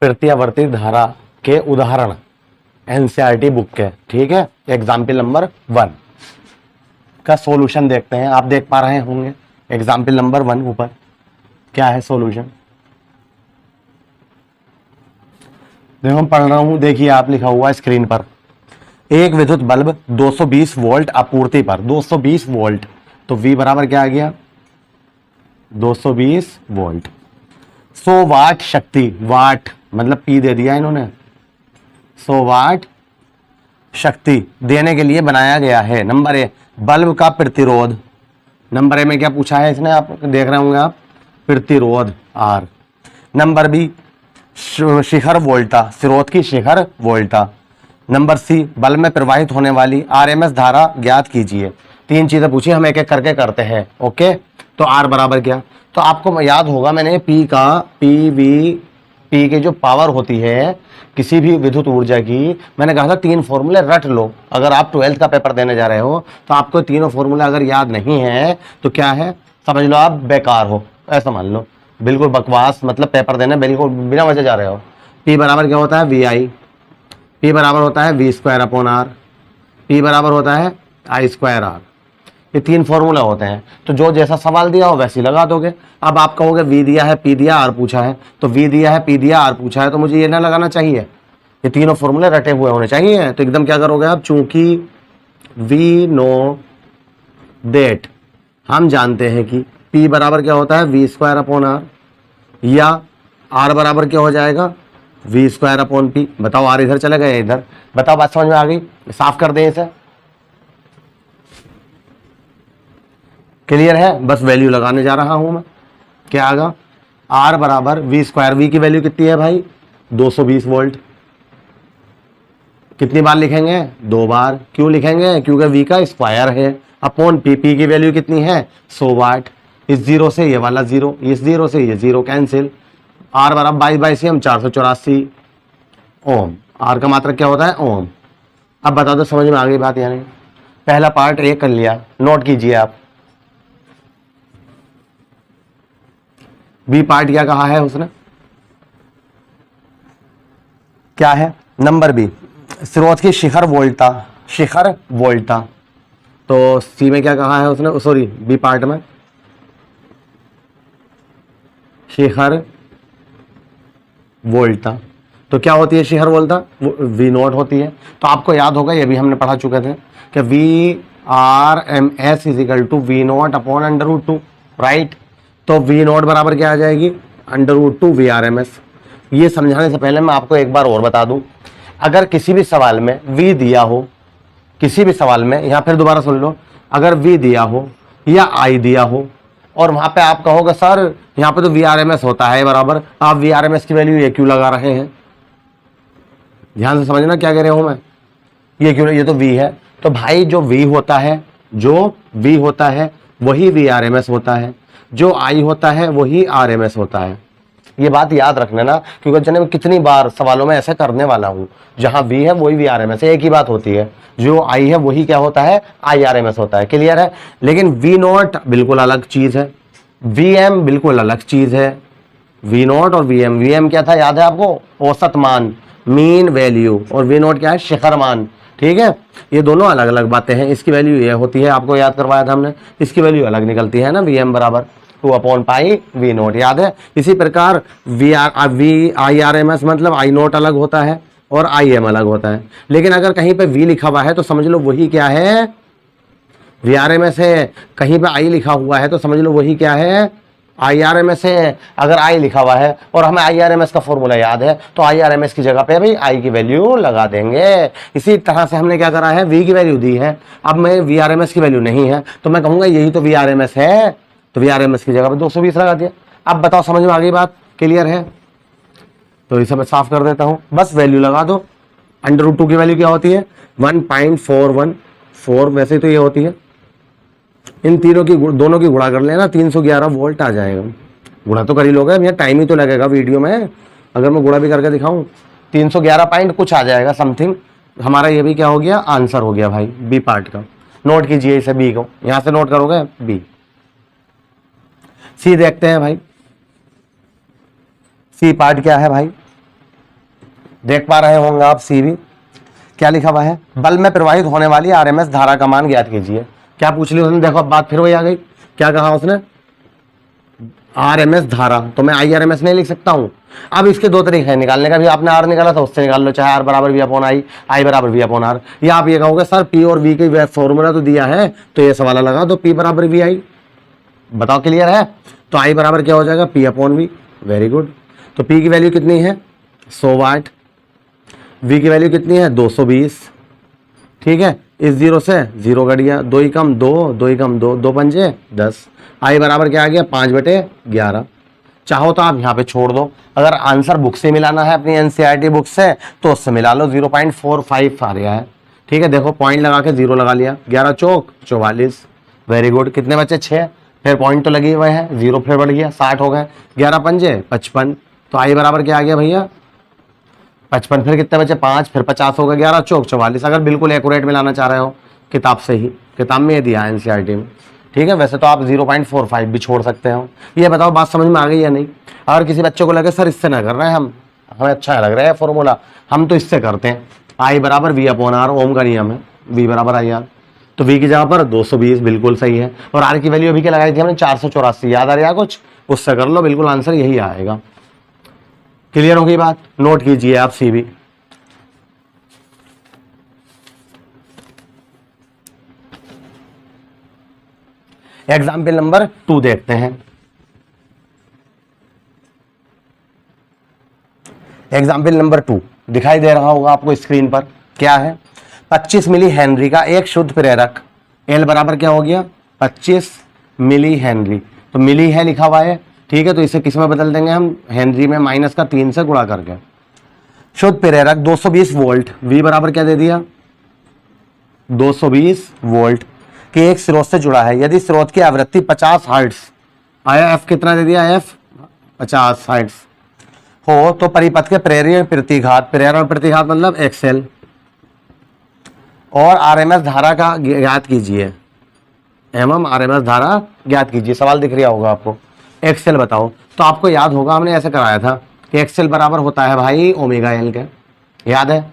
प्रत्यावर्ती धारा के उदाहरण एनसीईआरटी बुक के, ठीक है। एग्जाम्पल नंबर 1 का सॉल्यूशन देखते हैं। आप देख पा रहे होंगे एग्जाम्पल नंबर 1 ऊपर क्या है सॉल्यूशन। देखो हम पढ़ रहा हूं, देखिए आप लिखा हुआ स्क्रीन पर, एक विद्युत बल्ब 220 वोल्ट आपूर्ति पर 220 वोल्ट, तो V बराबर क्या आ गया 220 वोल्ट। 100 वाट शक्ति, वाट मतलब P दे दिया इन्होंने, 100 वाट शक्ति देने के लिए बनाया गया है। नंबर ए बल्ब का प्रतिरोध, नंबर ए में क्या पूछा है इसने, आप देख रहे होंगे आप, प्रतिरोध R। नंबर बी शिखर वोल्टा, स्रोत की शिखर वोल्टा। नंबर सी बल्ब में प्रवाहित होने वाली आरएमएस धारा ज्ञात कीजिए। 3 चीजें पूछी, हम एक एक करके करते हैं। ओके, तो आर बराबर क्या, तो आपको याद होगा मैंने पी की जो पावर होती है किसी भी विद्युत ऊर्जा की, मैंने कहा था 3 फॉर्मूले रट लो। अगर आप 12th का पेपर देने जा रहे हो तो आपको तीनों फॉर्मूले अगर याद नहीं है तो क्या है, समझ लो आप बेकार हो, ऐसा मान लो, बिल्कुल बकवास, मतलब पेपर देने बिल्कुल बिना वजह जा रहे हो। पी बराबर क्या होता है वी आई, पी बराबर होता है वी स्क्वायर अपॉन आर, पी बराबर होता है आई स्क्वायर आर। ये 3 फॉर्मूला होते हैं, तो जो जैसा सवाल दिया हो वैसे ही लगा दोगे। अब आप कहोगे वी दिया है, पी दिया, आर पूछा है, तो वी दिया है, पी दिया, आर पूछा है, तो मुझे ये ना लगाना चाहिए, ये तीनों फॉर्मूले रटे हुए होने चाहिए। तो एकदम क्या करोगे आप, चूंकि वी नो देट, हम जानते हैं कि पी बराबर क्या होता है वी स्क्वायर अपॉन आर, या आर बराबर क्या हो जाएगा वी स्क्वायर अपॉन पी। बताओ आर इधर चले गए इधर, बताओ बात समझ में आ गई, साफ कर दें इसे, क्लियर है। बस वैल्यू लगाने जा रहा हूं मैं, क्या आगा आर बराबर वी स्क्वायर, वी की वैल्यू कितनी है भाई 220 वोल्ट। कितनी बार लिखेंगे 2 बार, क्यों लिखेंगे क्योंकि वी का स्क्वायर है, अपॉन पी, पी की वैल्यू कितनी है 100 वाट। इस 0 से ये वाला 0, इस 0 से ये 0 कैंसिल, आर बराबर 22/हम 484 ओम, आर का मात्रक क्या होता है ओम। अब बता दो समझ में आ गई बात, यानी पहला पार्ट एक कर लिया, नोट कीजिए आप। बी पार्ट क्या कहा है उसने, क्या है नंबर बी स्रोत की शिखर वोल्टा, शिखर वोल्टा। तो सी में क्या कहा है उसने, सॉरी बी पार्ट में शिखर वोल्टा, तो क्या होती है शिखर वोल्टा वी नोट होती है। तो आपको याद होगा, ये भी हमने पढ़ा चुके थे कि V R M S is equal to V not upon √2, right. तो वी नोट बराबर क्या आ जाएगी √2 वी आर एम एस। ये समझाने से पहले मैं आपको एक बार और बता दूं, अगर किसी भी सवाल में वी दिया हो, किसी भी सवाल में, यहाँ फिर दोबारा सुन लो, अगर वी दिया हो या आई दिया हो और वहां पे आप कहोगे सर यहाँ पे तो VRMS होता है बराबर, आप VRMS की वैल्यू ये क्यों लगा रहे हैं, ध्यान से समझना क्या कह रहे हूं मैं, ये क्यों, ये तो V है। तो भाई जो V होता है, जो V होता है वही VRMS होता है, जो I होता है वही RMS होता है। ये बात याद रखना ना, क्योंकि जने मैं कितनी बार सवालों में ऐसे करने वाला हूं, जहां V है वही VRMS है, एक ही बात होती है, जो I है वही क्या होता है IRMS होता है, क्लियर है। लेकिन V नॉट बिल्कुल अलग चीज है, VM बिल्कुल अलग चीज है। V नॉट और VM, VM क्या था याद है आपको, औसत मान, मीन वैल्यू, और V नॉट क्या है शिखर मान, ठीक है। ये दोनों अलग अलग बातें हैं, इसकी वैल्यू ये होती है, आपको याद करवाया था हमने, इसकी वैल्यू अलग निकलती है ना, VM बराबर 2/पाई V नोट, याद है। इसी प्रकार IRMS मतलब I नोट अलग होता है और IM अलग होता है। लेकिन अगर कहीं पे V लिखा हुआ है तो समझ लो वही क्या है VRMS है, कहीं पे I लिखा हुआ है तो समझ लो वही क्या है IRMS है। अगर I लिखा हुआ है और हमें IRMS का फॉर्मूला याद है तो IRMS की जगह पे भाई I की वैल्यू लगा देंगे। इसी तरह से हमने क्या करा है, V की वैल्यू दी है, अब मैं VRMS की वैल्यू नहीं है तो मैं कहूंगा यही तो VRMS है, तो VRMS की जगह पे 220 लगा दिया। अब बताओ समझ में आ गई बात, क्लियर है। तो इसे मैं साफ कर देता हूं, बस वैल्यू लगा दो। √2 की वैल्यू क्या होती है 1.414, वैसे तो ये होती है, इन तीनों की दोनों की गुणा कर लेना 311 वोल्ट आ जाएगा। गुणा तो कर ही लोगे, यहाँ टाइम ही तो लगेगा वीडियो में, अगर मैं गुणा भी करके दिखाऊं 311 पॉइंट कुछ आ जाएगा समथिंग। हमारा ये भी क्या हो गया आंसर हो गया भाई बी पार्ट का। नोट कीजिए इसे, बी को यहां से नोट करोगे बी। सी देखते हैं भाई, सी पार्ट क्या है भाई, देख पा रहे होंगे आप सी भी क्या लिखा हुआ है, बल्ब में प्रवाहित होने वाली आरएमएस धारा का मान ज्ञात कीजिए। क्या पूछ ली उसने, देखो अब बात फिर वही आ गई, क्या कहा उसने, आरएमएस धारा, तो मैं आईआरएमएस नहीं लिख सकता हूं। अब इसके दो तरीके हैं निकालने का, भी आपने आर निकाला था उससे निकाल लो, चाहे आर बराबर वी अपॉन आई बराबर वी अपॉन आर, या आप ये कहोगे सर पी और वी की फॉर्मूला तो दिया है तो ये सवाल लगा दो पी बराबर वी आई, बताओ क्लियर है। तो आई बराबर क्या हो जाएगा, P upon V, very good. तो पी की वैल्यू कितनी है 100 वाट, वी की वैल्यू कितनी है 220, ठीक है, इस जीरो से जीरो कट गया, 2 ही कम 2, 2 ही कम 2, 2 पंजे 10, आई बराबर क्या आ गया 5/11। चाहो तो आप यहाँ पे छोड़ दो, अगर आंसर बुक से मिलाना है अपनी एनसीईआरटी बुक से तो उससे मिला लो, 0.45 आ रहा है, ठीक है। देखो पॉइंट लगा के जीरो लगा लिया, 11 चौक 44, वेरी गुड। कितने बचे 6, फिर पॉइंट तो लगे हुए हैं, जीरो फिर बढ़ गया 60 हो गए, 11 पंजे 55, तो आई बराबर क्या आ गया भैया 55, फिर कितने बचे 5, फिर 50 हो गया, 11 चौक 44। अगर बिल्कुल एक्यूरेट मिलाना चाह रहे हो किताब से ही, किताब में ये दिया है एनसीईआरटी में, ठीक है। वैसे तो आप 0.45 भी छोड़ सकते हो। ये बताओ बात समझ में आ गई या नहीं। अगर किसी बच्चे को लगे सर इससे ना कर रहे हैं हम, हमें अच्छा लग रहा है फॉर्मूला, हम तो इससे करते हैं, आई बराबर वी अपॉन आर, ओम का नियम है, वी बराबर आई आर, तो वी की जगह पर 220 बिल्कुल सही है, और आर की वैल्यू अभी क्या लगाई थी हमने 484, याद आ रहा है कुछ, उससे कर लो, बिल्कुल आंसर यही आएगा। क्लियर हो गई बात, नोट कीजिए आप सी भी। एग्जाम्पल नंबर 2 देखते हैं। एग्जाम्पल नंबर 2 दिखाई दे रहा होगा आपको स्क्रीन पर, क्या है 25 मिली हेनरी का एक शुद्ध प्रेरक, एल बराबर क्या हो गया 25 मिली हेनरी, तो मिली है लिखा हुआ है, ठीक है, तो इसे किस में बदल देंगे हम, हेनरी में माइनस का 3 से गुणा करके। शुद्ध प्रेरक 220 वोल्ट, वी बराबर क्या दे दिया 220 वोल्ट के एक स्रोत से जुड़ा है, यदि स्रोत की आवृत्ति 50 हर्ट्ज आया, एफ कितना दे दिया, एफ 50 हर्ट्ज हो, तो परिपथ के प्रेरण प्रतिघात मतलब एक्सएल, और आरएमएस धारा का ज्ञात कीजिए, एवं आरएमएस धारा ज्ञात कीजिए। सवाल दिख रहा होगा आपको, एक्सएल बताओ। तो आपको याद होगा हमने ऐसे कराया था कि एक्सएल बराबर होता है भाई ओमेगा एल के, याद है।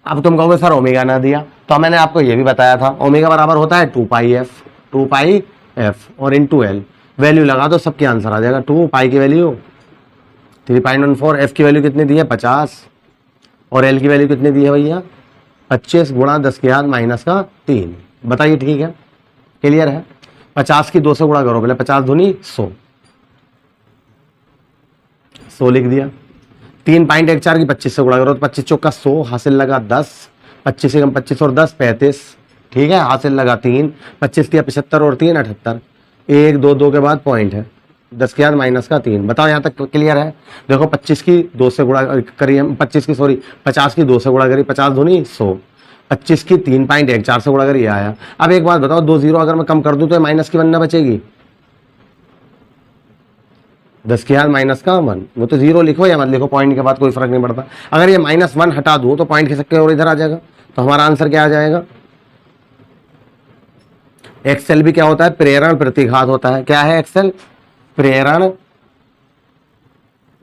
अब तुम कहोगे सर ओमेगा ना दिया, तो मैंने आपको ये भी बताया था, ओमेगा बराबर होता है 2 पाई एफ और इनटू एल, वैल्यू लगा दो सबके आंसर आ जाएगा। 2 पाई की वैल्यू 3.14, एफ की वैल्यू कितनी दी है 50, और एल की वैल्यू कितनी दी है भैया 25 गुणा 10 के हाथ माइनस का 3, बताइए ठीक है, क्लियर है। 50 की 2 से गुणा करो, पहले 50 दूनी 100 लिख दिया, 3.14 की 25 से गुणा करो तो 25 चौका 100, हासिल लगा 10, 25 से कम 25 और 10 35, ठीक है, हासिल लगा 3, 25 दिया 75 और 3 78, 1 2 2 के बाद पॉइंट है, 10 के बाद माइनस का 3, बताओ यहाँ तक क्लियर है। देखो 25 की 2 से गुणा करी हम, 50 की 2 से गुणा करी, 50 दूनी 100, 25 की 3.14 से गुणा करी आया। अब एक बात बताओ, 2 जीरो अगर मैं कम कर दूं तो माइनस की 1 ना बचेगी, 10 के हाथ माइनस का 1, वो तो जीरो लिखो या मत लिखो, पॉइंट के बाद कोई फर्क नहीं पड़ता। अगर ये -1 हटा दूं तो पॉइंट खिसक के और इधर आ जाएगा, तो हमारा आंसर क्या आ जाएगा, एक्सएल भी क्या होता है प्रेरण प्रतिघात होता है, क्या है एक्सएल प्रेरण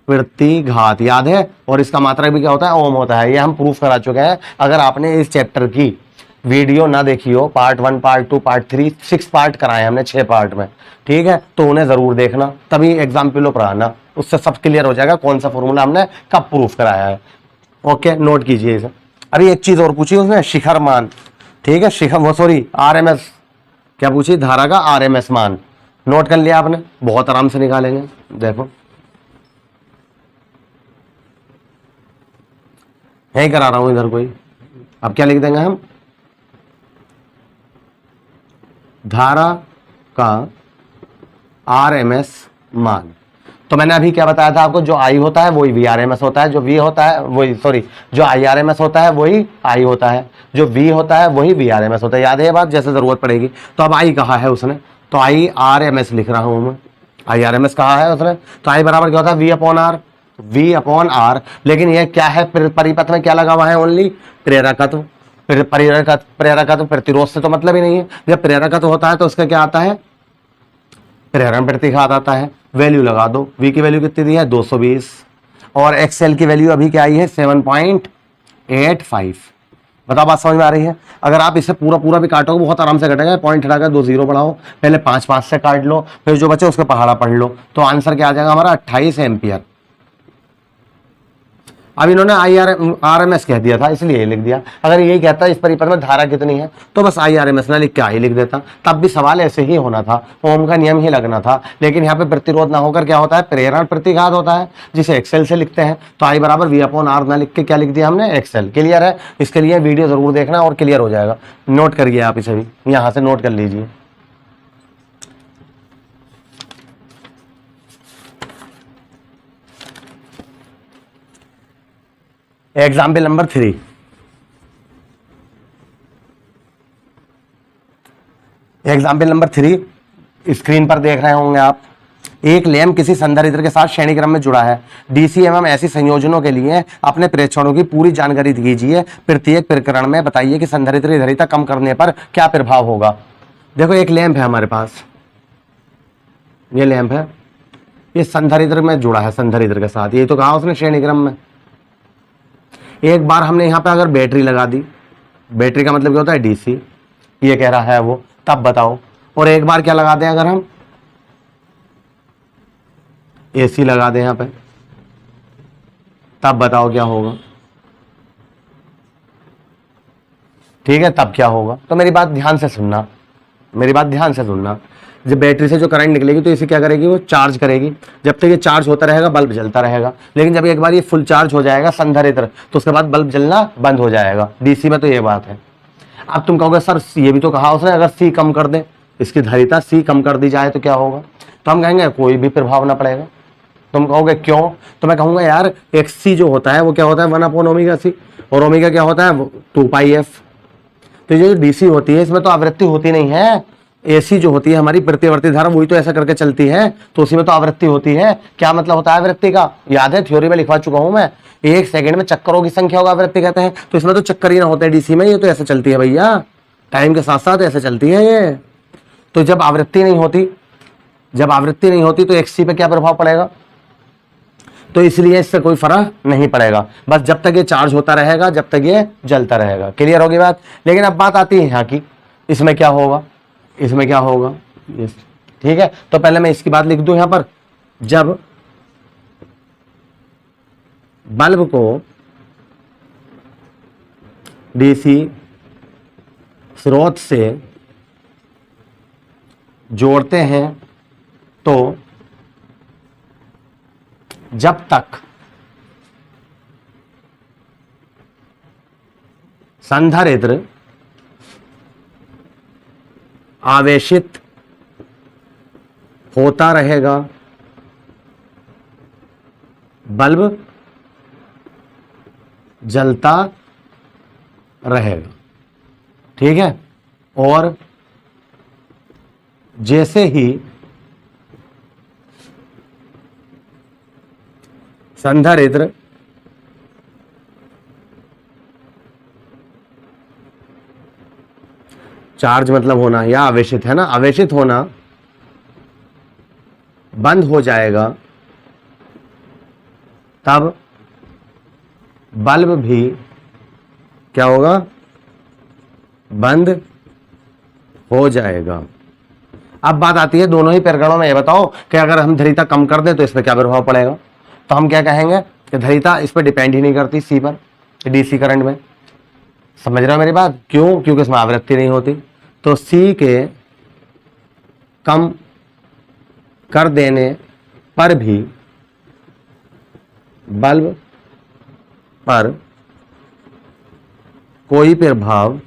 प्रतिघात, याद है, और इसका मात्रक भी क्या होता है ओम होता है, ये हम प्रूफ करा चुके हैं। अगर आपने इस चैप्टर की वीडियो ना देखी हो, पार्ट 1 पार्ट 2 पार्ट 3 6 पार्ट कराए हमने 6 पार्ट में, ठीक है, तो उन्हें जरूर देखना, तभी एग्जाम्पलों पर आना, उससे सब क्लियर हो जाएगा कौन सा फॉर्मूला हमने कब प्रूफ कराया है। ओके, नोट कीजिए इसे। अभी एक चीज और पूछी उसने, शिखर मान, ठीक है, शिखर वो सॉरी आरएमएस, क्या पूछी धारा का आरएमएस मान, नोट कर लिया आपने, बहुत आराम से निकालेंगे। देखो यही करा रहा हूं इधर कोई, अब क्या लिख देंगे हम, धारा का आरएमएस मान। तो मैंने अभी क्या बताया था आपको, जो आई होता है वही वीआरएमएस होता है, जो वी होता है वही सॉरी जो आईआरएमएस होता है वही आई होता है, जो वी होता है वही वीआरएमएस होता है, याद है ये बात, जैसे जरूरत पड़ेगी। तो अब आई कहा है उसने, तो आई आरएमएस लिख रहा हूं मैं, आईआरएमएस कहा है उसने, तो आई बराबर क्या होता है वी अपॉन आर, लेकिन ये क्या है परिपथ में क्या लगा हुआ है, ओनली प्रेरकत्व, प्रेरकत्व प्रतिरोध से तो मतलब ही नहीं है। जब प्रेरकत्व होता है तो उसका क्या आता है प्रेरण प्रतिघात आता है, वैल्यू लगा दो, वी की वैल्यू कितनी दी है 220, और एक्सएल की वैल्यू अभी क्या आई है 7.85। बताओ बात समझ में आ रही है? अगर आप इसे पूरा पूरा भी काटोगे बहुत आराम से कटेगा, पॉइंट हटाकर 2 जीरो बढ़ाओ, पहले 5 से काट लो, फिर जो बचे उसके पहाड़ा पढ़ लो, तो आंसर क्या आ जाएगा हमारा 28 एम्पियर। अब इन्होंने IRMS कह दिया था इसलिए ये लिख दिया। अगर यही कहता इस परिपथ में धारा कितनी है तो बस IRMS ना लिख के ही लिख देता, तब भी सवाल ऐसे ही होना था, ओम का नियम ही लगना था। लेकिन यहाँ पे प्रतिरोध ना होकर क्या होता है, प्रेरण प्रतिघात होता है, जिसे एक्सेल से लिखते हैं। तो I बराबर V/R ना लिख के क्या लिख दिया हमने, एक्सेल। क्लियर है? इसके लिए वीडियो जरूर देखना और क्लियर हो जाएगा। नोट करिए आप इसे भी, यहाँ से नोट कर लीजिए। Example number 3, example number 3 screen पर देख रहे होंगे आप। एक लैंप किसी संधारित्र के साथ श्रेणी क्रम में जुड़ा है। डीसी एवं ऐसी संयोजनों के लिए अपने प्रेक्षणों की पूरी जानकारी दीजिए। प्रत्येक प्रकरण में बताइए कि संधारित्र की धारिता कम करने पर क्या प्रभाव होगा। देखो एक लैंप है हमारे पास, ये लैंप है, ये संधारित्र में जुड़ा है, संधारित्र के साथ। ये तो कहा उसने श्रेणी क्रम में। एक बार हमने यहां पे अगर बैटरी लगा दी, बैटरी का मतलब क्या होता है डीसी, ये कह रहा है वो, तब बताओ। और एक बार क्या लगा दें अगर हम एसी लगा दें यहां पे, तब बताओ क्या होगा। ठीक है, तब क्या होगा। तो मेरी बात ध्यान से सुनना, मेरी बात ध्यान से सुनना। जब बैटरी से जो करंट निकलेगी तो इसे क्या करेगी, वो चार्ज करेगी। जब तक ये चार्ज होता रहेगा बल्ब जलता रहेगा। लेकिन जब एक बार ये फुल चार्ज हो जाएगा संधारित्र, तो उसके बाद बल्ब जलना बंद हो जाएगा। डीसी में तो ये बात है। अब तुम कहोगे सर ये भी तो कहा उसने अगर सी कम कर दे, इसकी धारिता सी कम कर दी जाए तो क्या होगा। तो हम कहेंगे कोई भी प्रभाव ना पड़ेगा। तुम कहोगे क्यों, तो मैं कहूंगा यार XC जो होता है वो क्या होता है 1/ω/c, और ओमेगा क्या होता है 2πf। तो ये जो डीसी होती है इसमें तो आवृत्ति होती नहीं है। एसी जो होती है हमारी प्रतिवर्ती धारा वही तो ऐसा करके चलती है, तो उसी में तो आवृत्ति होती है। क्या मतलब होता है आवृत्ति का, याद है थ्योरी में लिखवा चुका हूं मैं। 1 सेकंड में चक्करों की संख्या होगा आवृत्ति कहते हैं। तो इसमें तो चक्कर ही ना होते डीसी में, ये तो ऐसे चलती है भैया, टाइम के साथ साथ ऐसे चलती है ये। तो जब आवृत्ति नहीं होती, जब आवृत्ति नहीं होती तो XC पे क्या प्रभाव पड़ेगा। तो इसलिए इससे कोई फर्क नहीं पड़ेगा, बस जब तक ये चार्ज होता रहेगा, जब तक ये जलता रहेगा। क्लियर होगी बात। लेकिन अब बात आती है यहाँ की, इसमें क्या होगा, इसमें क्या होगा। ठीक है, तो पहले मैं इसकी बात लिख दूं यहां पर। जब बल्ब को डीसी स्रोत से जोड़ते हैं तो जब तक संधारित्र आवेशित होता रहेगा, बल्ब जलता रहेगा। ठीक है, और जैसे ही संधारित्र चार्ज मतलब होना या आवेशित है ना, आवेशित होना बंद हो जाएगा, तब बल्ब भी क्या होगा, बंद हो जाएगा। अब बात आती है दोनों ही प्रकरणों में ये बताओ कि अगर हम धारिता कम कर दें तो इस पर क्या प्रभाव पड़ेगा। तो हम क्या कहेंगे कि धारिता इस पर डिपेंड ही नहीं करती, सी पर, डीसी करंट में। समझ रहे हो मेरी बात, क्यों, क्योंकि इसमें आवृत्ति नहीं होती। तो सी के कम कर देने पर भी बल्ब पर कोई प्रभाव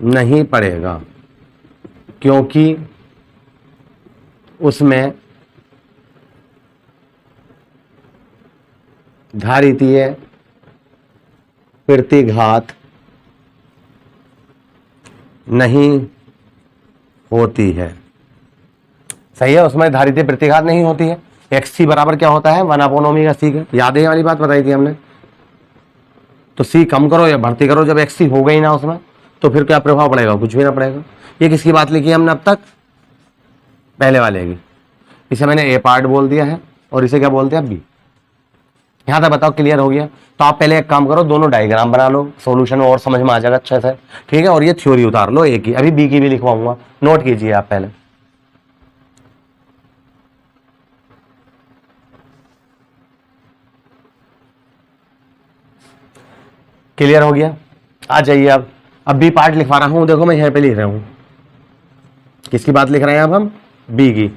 नहीं पड़ेगा, क्योंकि उसमें धारितीय प्रतिघात नहीं होती है। सही है, उसमें धारितीय प्रतिघात नहीं होती है। XC बराबर क्या होता है 1/ω/c के, याद है ये वाली बात बताई थी हमने। तो C कम करो या भर्ती करो, जब XC हो गई ना उसमें, तो फिर क्या प्रभाव पड़ेगा, कुछ भी ना पड़ेगा। ये किसकी बात लिखी है हमने अब तक, पहले वाले की। इसे मैंने A पार्ट बोल दिया है और इसे क्या बोलते हैं बी। यहां तक बताओ क्लियर हो गया? तो आप पहले एक काम करो, दोनों डायग्राम बना लो, सॉल्यूशन और समझ में आ जाएगा अच्छे से, ठीक है। और ये थ्योरी उतार लो ए की, अभी बी की भी लिखवाऊंगा, नोट कीजिए आप पहले। क्लियर हो गया? आ जाइए अब बी पार्ट लिखवा रहा हूं, देखो मैं यहां पे लिख रहा हूं, किसकी बात लिख रहे हैं अब हम? बी की।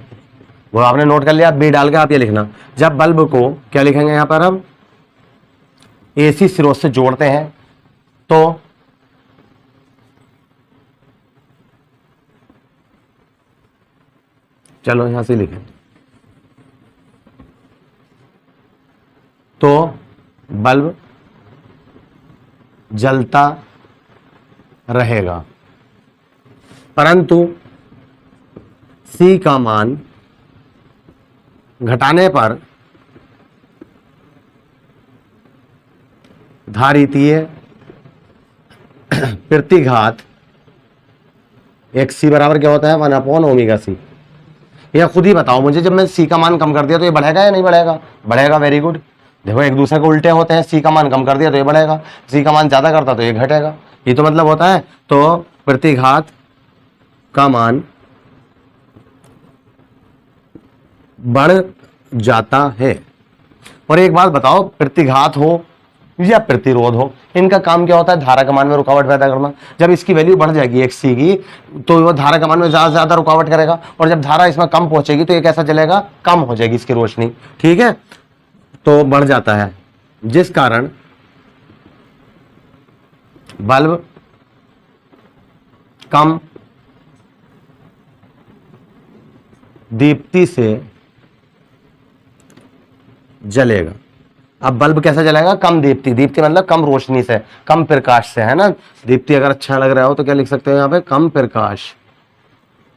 वो आपने नोट कर लिया, बी डाल के आप ये लिखना, जब बल्ब को क्या लिखेंगे यहां पर हम एसी स्रोत से जोड़ते हैं तो चलो यहां से लिखें, तो बल्ब जलता रहेगा, परंतु सी का मान घटाने पर धारितीय प्रतिघात एक सी बराबर क्या होता है? 1/ओमेगा सी। यह खुद ही बताओ मुझे, जब मैं सी का मान कम कर दिया तो ये बढ़ेगा या नहीं बढ़ेगा? बढ़ेगा, वेरी गुड। देखो एक दूसरे को उल्टे होते हैं, सी का मान कम कर दिया तो ये बढ़ेगा, सी का मान ज्यादा करता तो ये घटेगा, ये तो मतलब होता है। तो प्रतिघात का मान बढ़ जाता है। और एक बात बताओ, प्रतिघात हो या प्रतिरोध हो, इनका काम क्या होता है? धारा कमान में रुकावट पैदा करना। जब इसकी वैल्यू बढ़ जाएगी एक सी की, तो वो धारा कमान में ज्यादा से ज्यादा रुकावट करेगा, और जब धारा इसमें कम पहुंचेगी तो ये कैसा चलेगा? कम हो जाएगी इसकी रोशनी, ठीक है। तो बढ़ जाता है, जिस कारण बल्ब कम दीप्ति से जलेगा। अब बल्ब कैसा जलेगा? कम दीप्ति, दीप्ति मतलब कम रोशनी से, कम प्रकाश से, है ना। दीप्ति अगर अच्छा लग रहा हो तो क्या लिख सकते हो यहाँ पे? कम प्रकाश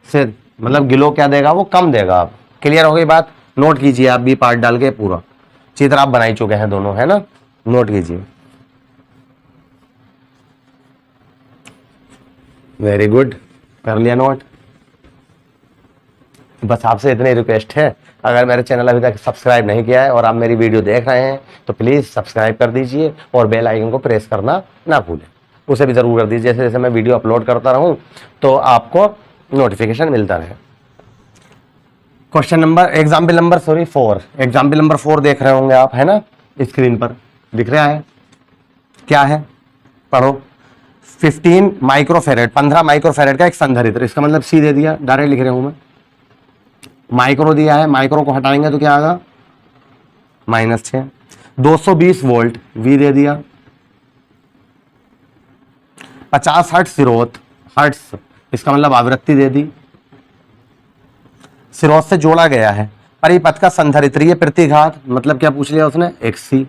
से, मतलब गिलो क्या देगा? वो कम देगा। आप क्लियर हो गई बात? नोट कीजिए आप भी पार्ट डाल के, पूरा चित्र आप बना ही चुके हैं दोनों, है ना। नोट कीजिए, वेरी गुड, कर लिया नोट। बस आपसे इतनी रिक्वेस्ट है, अगर मेरे चैनल अभी तक सब्सक्राइब नहीं किया है और आप मेरी वीडियो देख रहे हैं तो प्लीज़ सब्सक्राइब कर दीजिए और बेल आइकन को प्रेस करना ना भूलें, उसे भी ज़रूर कर दीजिए, जैसे जैसे मैं वीडियो अपलोड करता रहूं तो आपको नोटिफिकेशन मिलता रहे। Question number example number 4, example number 4 देख रहे होंगे आप, है ना, स्क्रीन पर दिख रहा है, क्या है? पढ़ो। 15 माइक्रोफेरेड, 15 माइक्रोफेरेड का एक संधारित्र, इसका मतलब सी दे दिया, डायरेक्ट लिख रहा हूं मैं। माइक्रो दिया है, माइक्रो को हटाएंगे तो क्या आएगा? -6। 220 वोल्ट वी दे दिया। 50 हर्ट्ज स्रोत, हर्ट्ज इसका मतलब आवृत्ति दे दी। स्रोत से जोड़ा गया है, परिपथ का संधारित्रीय प्रतिघात मतलब क्या पूछ लिया उसने? XC।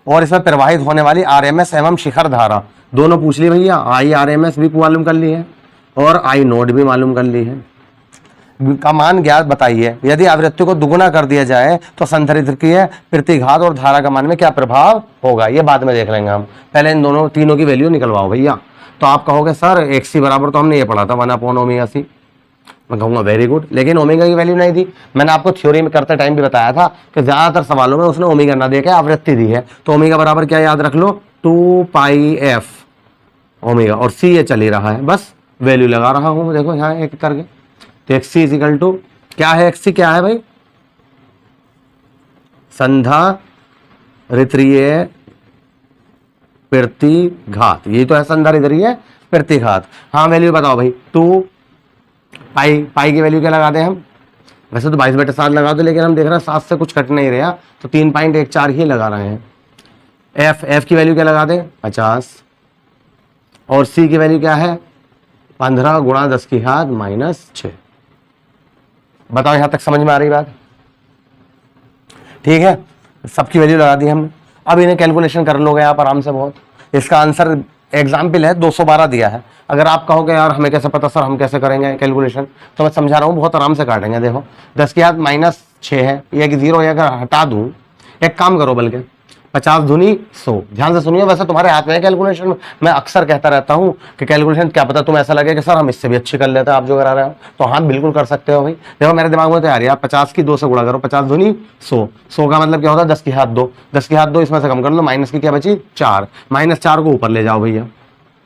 और इसमें प्रवाहित होने वाली RMS एवं शिखर धारा दोनों पूछ ली भैया, IRMS भी मालूम कर ली है और I नोड भी मालूम कर ली है। का मान ज्ञात बताइए, यदि आवृत्ति को दुगुना कर दिया जाए तो संधारित्रीय प्रतिघात और धारा का मान में क्या प्रभाव होगा? ये बाद में देख लेंगे हम, पहले इन दोनों तीनों की वैल्यू निकलवाओ भैया। तो आप कहोगे सर XC बराबर तो हमने ये पढ़ा था 1/ओमेगा-C, मैं कहूँगा वेरी गुड, लेकिन ओमेगा की वैल्यू नहीं दी। मैंने आपको थ्योरी में करते टाइम भी बताया था कि ज्यादातर सवालों में उसने ओमेगा ना देके आवृत्ति दी है, तो ओमेगा बराबर क्या याद रख लो? 2πf ओमेगा, और C ये चल ही रहा है, बस वैल्यू लगा रहा हूँ, देखो यहाँ एक करके। तो XC इजिकल टू क्या है? XC क्या है भाई? संधारित्रीय प्रतिघात, यही तो है संधारित्रीय प्रतिघात। हाँ वैल्यू बताओ भाई। 2 पाई की वैल्यू क्या लगाते हैं हम? वैसे तो 22/7 लगा दो, लेकिन हम देख रहे हैं 7 से कुछ कट नहीं रहा, तो 3.14 ही लगा रहे हैं। एफ की वैल्यू क्या लगा दें? 50। और सी की वैल्यू क्या है? 15 × 10⁻⁻6। बताओ यहां तक समझ में आ रही बात? ठीक है, सबकी वैल्यू लगा दी हमने। अब इन्हें कैलकुलेशन कर लोगे आप आराम से बहुत। इसका आंसर एग्जाम्पल है 212 दिया है। अगर आप कहोगे यार हमें कैसे पता सर, हम कैसे करेंगे कैलकुलेशन, तो मैं समझा रहा हूँ, बहुत आराम से काटेंगे। देखो 10⁻⁻6 है, ये कि 0 अगर हटा दूं, एक काम करो बल्कि 50 दूनी 100। ध्यान से सुनिए, वैसे तुम्हारे हाथ में है कैलकुलेशन में, मैं अक्सर कहता रहता हूँ कि कैलकुलेशन क्या पता तुम ऐसा लगे कि सर हम इससे भी अच्छी कर लेते हैं आप जो करा रहे हो, तो हाँ बिल्कुल कर सकते हो भाई। देखो मेरे दिमाग में तो यार 50 की 2 से गुणा करो, 50 दूनी 100, 100 का मतलब क्या होता है 10 की घात 2, 10 की घात 2 इसमें से कम कर लो, माइनस की क्या बची 4, -4 को ऊपर ले जाओ भैया,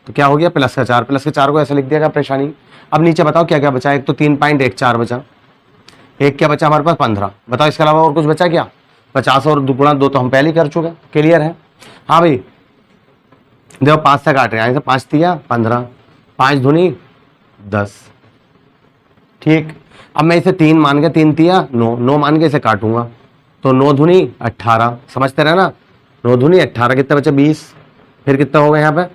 तो क्या हो गया प्लस का 4, प्लस के 4 को ऐसे लिख दिया, क्या परेशानी। अब नीचे बताओ क्या क्या बचा, एक तो 3.14 बचा, एक क्या बचा हमारे पास 15, बताओ इसके अलावा और कुछ बचा क्या। 50 और 2 गुणा 2 तो हम पहले ही कर चुके, क्लियर है। हाँ भाई देखो 5 से काट रहे हैं, 5 दिया 15, 5 दूनी 10, ठीक। अब मैं इसे 3 मान के 3 दिया 9, 9 मान के इसे काटूंगा, तो 9 दूनी 18, समझते रहे ना, 9 दूनी 18 कितने बचे 20, फिर कितना होगा यहाँ पे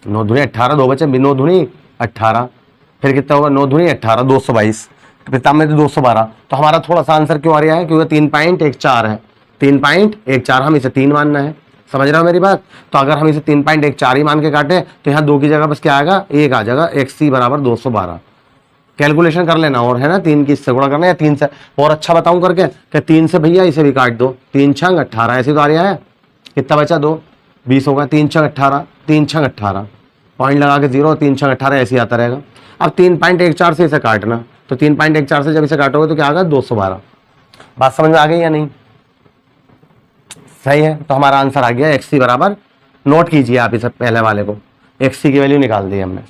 9 दूनी 18, 2 बचे 9 दूनी 18, फिर कितना होगा 9 दूनी 18, 222, पिता में तो 212, तो हमारा थोड़ा सा आंसर क्यों आ रहा है, क्योंकि 3.14 है, 3.14 हम इसे 3 मानना है, समझ रहे हो मेरी बात। तो अगर हम इसे 3.14 ही मान के काटे तो यहाँ 2 की जगह बस क्या आएगा 1 आ जाएगा, xc बराबर 212। कैलकुलेशन कर लेना, और है ना 3 की इससे गुणा करना या 3 से, और अच्छा बताऊं करके कि 3 से भैया इसे भी काट दो, 3 छंग 18 ऐसे तो आ रहा है, कितना बचा 2 20 होगा, 3 छंग 18, 3 छंग 18 पॉइंट लगा के 0, 3 छंग 18 ऐसे आता रहेगा। अब 3.14 से इसे काटना, तो 3.14 से जब इसे काटोगे तो क्या आ गया 212। बात समझ में आ गई या नहीं, सही है। तो हमारा आंसर आ गया xc बराबर, नोट कीजिए आप इसे पहले वाले को, xc की वैल्यू निकाल दी हमने।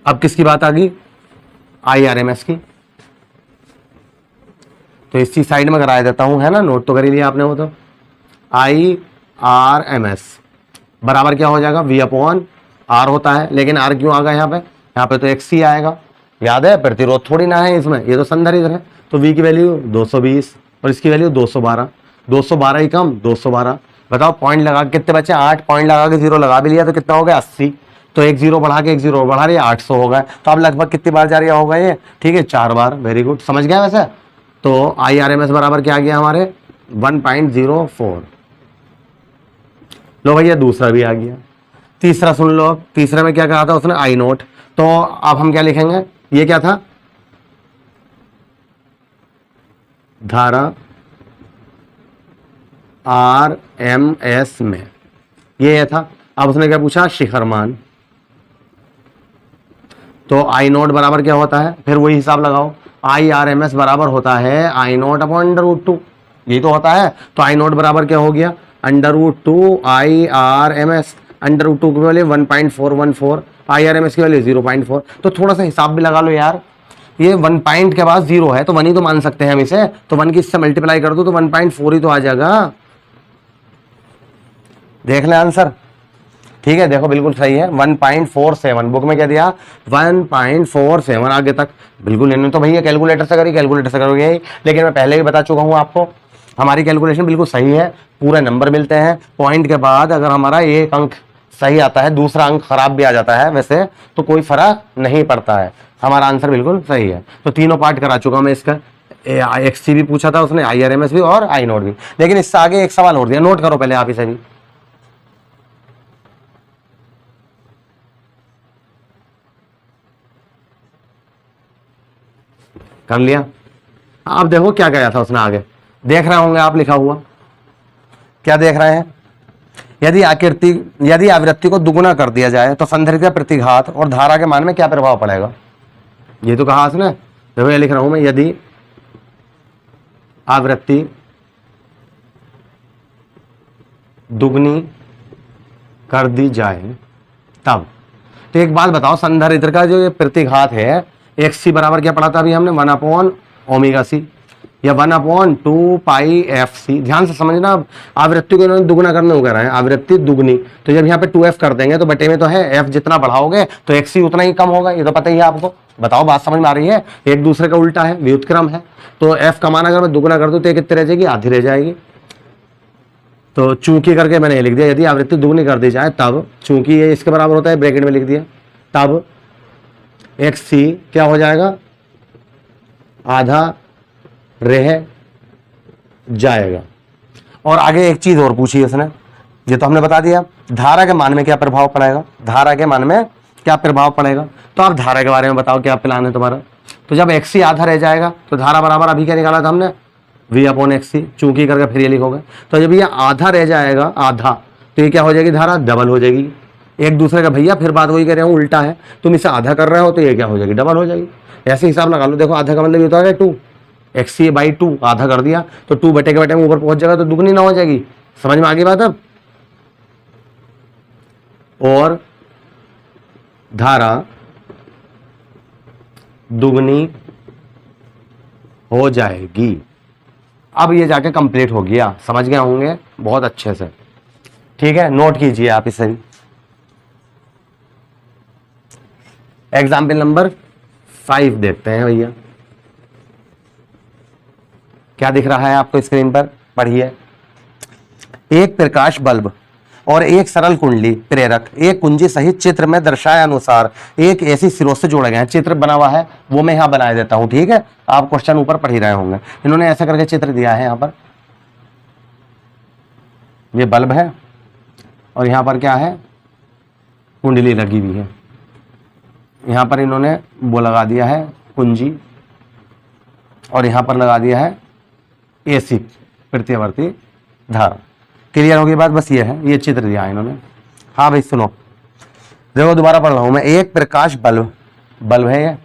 अब किसकी बात आ गई, IRMS की, तो इसी साइड में करा देता हूं, है ना, नोट तो कर ही लिया आपने वो तो। IRMS बराबर क्या हो जाएगा V/R होता है, लेकिन R क्यों आ गया यहाँ पे तो xc आएगा, याद है प्रतिरोध थोड़ी ना है इसमें, ये तो संधारित्र है, तो V की वैल्यू 220 और इसकी वैल्यू 212, 212 ही कम 212, बताओ पॉइंट लगा के कितने बचे 8, पॉइंट लगा के 0 लगा भी लिया तो कितना हो गया 80, तो एक 0 बढ़ा के एक 0 बढ़ा रही है 800 हो गया, तो अब लगभग कितनी बार जा रहा होगा ये, ठीक है 4 बार, वेरी गुड, समझ गया वैसे। तो IRMS बराबर क्या आ गया हमारे 1.04। लो भैया दूसरा भी आ गया, तीसरा सुन लो। अब तीसरे में क्या कहा था उसने I नोट, तो अब हम क्या लिखेंगे, ये क्या था धारा RMS में, ये था। अब उसने क्या पूछा शिखर मान, तो I नोट बराबर क्या होता है, फिर वही हिसाब लगाओ, IRMS बराबर होता है I नोट अपॉन √2, यही तो होता है। तो I नोट बराबर क्या हो गया √2 IRMS, √2 की वैल्यू 1.414, IRMS की वैल्यू 0.4, तो थोड़ा सा हिसाब भी लगा लो यार, ये 1 पॉइंट के बाद 0 है तो 1 ही तो मान सकते हैं हम इसे, तो 1 की इससे मल्टीप्लाई कर दो तो 1.4 ही तो आ जाएगा, देख ले आंसर, ठीक है देखो बिल्कुल सही है 1.47, बुक में क्या दिया 1.47 आगे तक, बिल्कुल इन्होंने तो भैया कैलकुलेटर से करी, कैलकुलेटर से करोगे यही, लेकिन मैं पहले ही बता चुका हूं आपको हमारी कैलकुलेशन बिल्कुल सही है, पूरे नंबर मिलते हैं, पॉइंट के बाद अगर हमारा एक अंक सही आता है दूसरा अंक खराब भी आ जाता है वैसे तो कोई फर्क नहीं पड़ता है, हमारा आंसर बिल्कुल सही है। तो तीनों पार्ट करा चुका मैं इसका, XC भी पूछा था उसने, IRMS भी और I नोट भी, लेकिन इससे आगे एक सवाल और दिया, नोट करो पहले आप इसे भी, कर लिया। आप देखो क्या गया था उसने आगे, देख रहे होंगे आप लिखा हुआ, क्या देख रहे हैं, यदि आवृत्ति को दुगुना कर दिया जाए तो संधारित्र प्रतिघात और धारा के मान में क्या प्रभाव पड़ेगा, ये तो कहा उसने, देखो ये लिख रहा हूं मैं, यदि आवृत्ति दुगनी कर दी जाए तब, तो एक बात बताओ संधारित्र का जो ये प्रतिघात है XC बराबर क्या पढ़ा था अभी हमने 1/ωc या 1/2πfc, ध्यान से समझना, अब आवृत्ति को इन्होंने दुगुना करने को कह रहे हैं, आवृत्ति दुगनी, तो जब यहाँ पे 2f कर देंगे तो बटे में तो है f जितना बढ़ाओगे तो XC उतना ही कम होगा, ये तो पता ही है आपको, बताओ बात समझ में आ रही है, एक दूसरे का उल्टा है, व्युत्क्रम है, तो f का मान अगर मैं दुगुना कर दूं तो कितने रह जाएगी, आधी रह जाएगी, तो चूंकि करके मैंने लिख दिया, यदि आवृत्ति दुगनी कर दी जाए तब, चूंकि ये इसके बराबर होता है ब्रैकेट में लिख दिया, तब XC क्या हो जाएगा आधा रह जाएगा। और आगे एक चीज और पूछी उसने, ये तो हमने बता दिया, धारा के मान में क्या प्रभाव पड़ेगा, धारा के मान में क्या प्रभाव पड़ेगा, तो आप धारा के बारे में बताओ क्या प्लान है तुम्हारा, तो जब XC आधा रह जाएगा तो धारा बराबर अभी क्या निकाला था हमने, V अपॉन XC, चूंकि करके फिर ये लिखोगे। तो जब ये आधा रह जाएगा, आधा, तो ये क्या हो जाएगी, धारा डबल हो जाएगी। एक दूसरे का भैया फिर बात वही कर रहे हो, उल्टा है, तुम इसे आधा कर रहे हो तो ये क्या हो जाएगी, डबल हो जाएगी। ऐसे हिसाब लगा लो, देखो आधा का मतलब ये होता है 2, XC/2 आधा कर दिया तो 2 बटे के बटे में ऊपर पहुंच जाएगा तो दुगनी ना हो जाएगी। समझ में आ गई बात अब। और धारा दुगनी हो जाएगी। अब ये जाके कंप्लीट हो गया, समझ गए होंगे बहुत अच्छे से। ठीक है, नोट कीजिए आप इसे। एग्जाम्पल नंबर 5 देखते हैं भैया, क्या दिख रहा है आपको स्क्रीन पर, पढ़िए। एक प्रकाश बल्ब और एक सरल कुंडली प्रेरक एक कुंजी सहित चित्र में दर्शाए अनुसार एक ऐसी सिरों से जोड़े गए हैं। चित्र बना हुआ है वो मैं यहां बना देता हूं, ठीक है, आप क्वेश्चन ऊपर पढ़ ही रहे होंगे। इन्होंने ऐसा करके चित्र दिया है, यहां पर ये बल्ब है और यहां पर क्या है, कुंडली लगी हुई है। यहां पर इन्होंने वो लगा दिया है कुंजी और यहां पर लगा दिया है AC प्रत्यावर्ती धारा। क्लियर होगी बात, बस ये है, ये चित्र दिया है इन्होंने। हाँ भाई सुनो, देखो दोबारा पढ़ रहा हूं मैं। एक प्रकाश बल्ब, बल्ब है ये,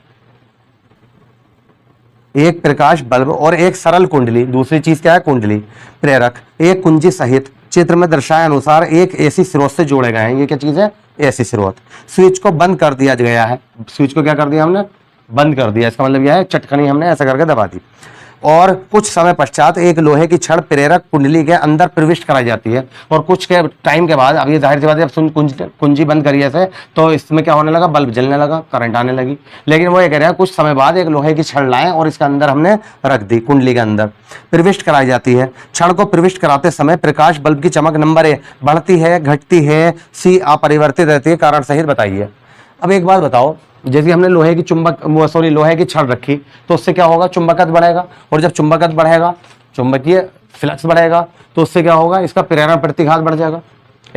एक प्रकाश बल्ब और एक सरल कुंडली, दूसरी चीज क्या है, कुंडली प्रेरक एक कुंजी सहित चित्र में दर्शाए अनुसार एक ऐसी स्रोत से जोड़े गए हैं। ये क्या चीज है, ऐसी स्रोत। स्विच को बंद कर दिया गया है, स्विच को क्या कर दिया हमने, बंद कर दिया। इसका मतलब यह है चटकनी हमने ऐसा करके दबा दी और कुछ समय पश्चात एक लोहे की छड़ प्रेरक कुंडली के अंदर प्रविष्ट कराई जाती है और कुछ के टाइम के बाद, अब ये जाहिर सी बात है, जब कुंजी बंद करी ऐसे तो इसमें क्या होने लगा, बल्ब जलने लगा, करंट आने लगी। लेकिन वो ये कह रहे हैं कुछ समय बाद एक लोहे की छड़ लाएं और इसके अंदर हमने रख दी, कुंडली के अंदर प्रविष्ट कराई जाती है। छड़ को प्रविष्ट कराते समय प्रकाश बल्ब की चमक नंबर A बढ़ती है, घटती है, C अपरिवर्तित रहती है, कारण सहित बताइए। अब एक बात बताओ, जैसे हमने लोहे की लोहे की छड़ रखी तो उससे क्या होगा, चुंबकत्व बढ़ेगा, और जब चुंबकत्व बढ़ेगा, चुंबकीय फ्लक्स बढ़ेगा, तो उससे क्या होगा, इसका प्रेरण प्रतिघात बढ़ जाएगा।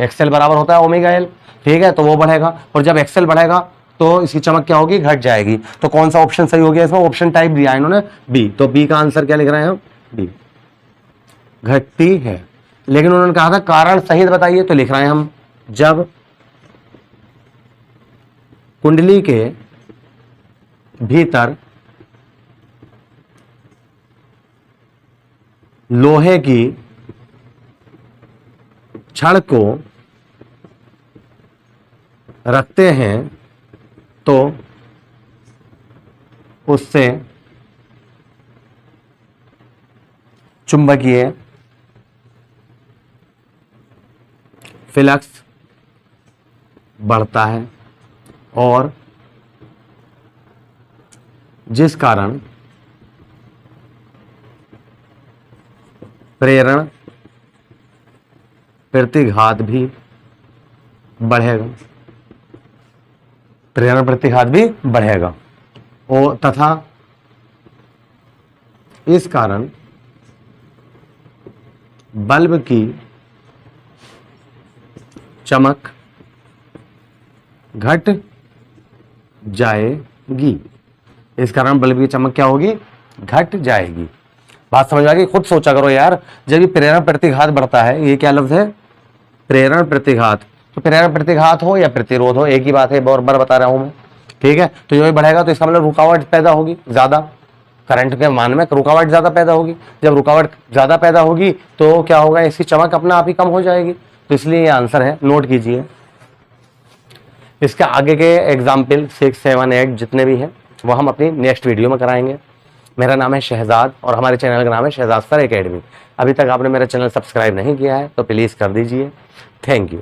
XL बराबर होता है ω/L, ठीक है, तो वो बढ़ेगा, और जब XL बढ़ेगा तो इसकी चमक क्या होगी, घट जाएगी। तो कौन सा ऑप्शन सही हो गया इसमें, ऑप्शन टाइप दिया है इन्होंने B, तो B का आंसर क्या लिख रहे हैं हम, B, घटती है। लेकिन उन्होंने कहा था कारण सहित बताइए, तो लिख रहे हैं हम जब कुंडली के भीतर लोहे की छड़ को रखते हैं तो उससे चुंबकीय फ्लक्स बढ़ता है और जिस कारण प्रेरण प्रतिघात भी बढ़ेगा, प्रेरण प्रतिघात भी बढ़ेगा, और तथा इस कारण बल्ब की चमक घट जाएगी। इस कारण बल्ब की चमक क्या होगी, घट जाएगी। बात समझ आ गई, खुद सोचा करो यार। जब ये प्रेरण प्रतिघात बढ़ता है, ये क्या लफ्ज है, प्रेरण प्रतिघात, तो प्रेरण प्रतिघात हो या प्रतिरोध हो एक ही बात है, बार बार बता रहा हूं मैं, ठीक है। तो जो बढ़ेगा तो इसका मतलब रुकावट पैदा होगी, ज्यादा करंट के मान में रुकावट ज्यादा पैदा होगी। जब रुकावट ज्यादा पैदा होगी तो क्या होगा, इसकी चमक अपना आप ही कम हो जाएगी। तो इसलिए ये आंसर है, नोट कीजिए। इसके आगे के एग्जाम्पल 6, 7, 8 जितने भी हैं वो हम अपनी नेक्स्ट वीडियो में कराएंगे। मेरा नाम है शहजाद और हमारे चैनल का नाम है शहजाद सर एकेडमी। अभी तक आपने मेरा चैनल सब्सक्राइब नहीं किया है तो प्लीज़ कर दीजिए। Thank you.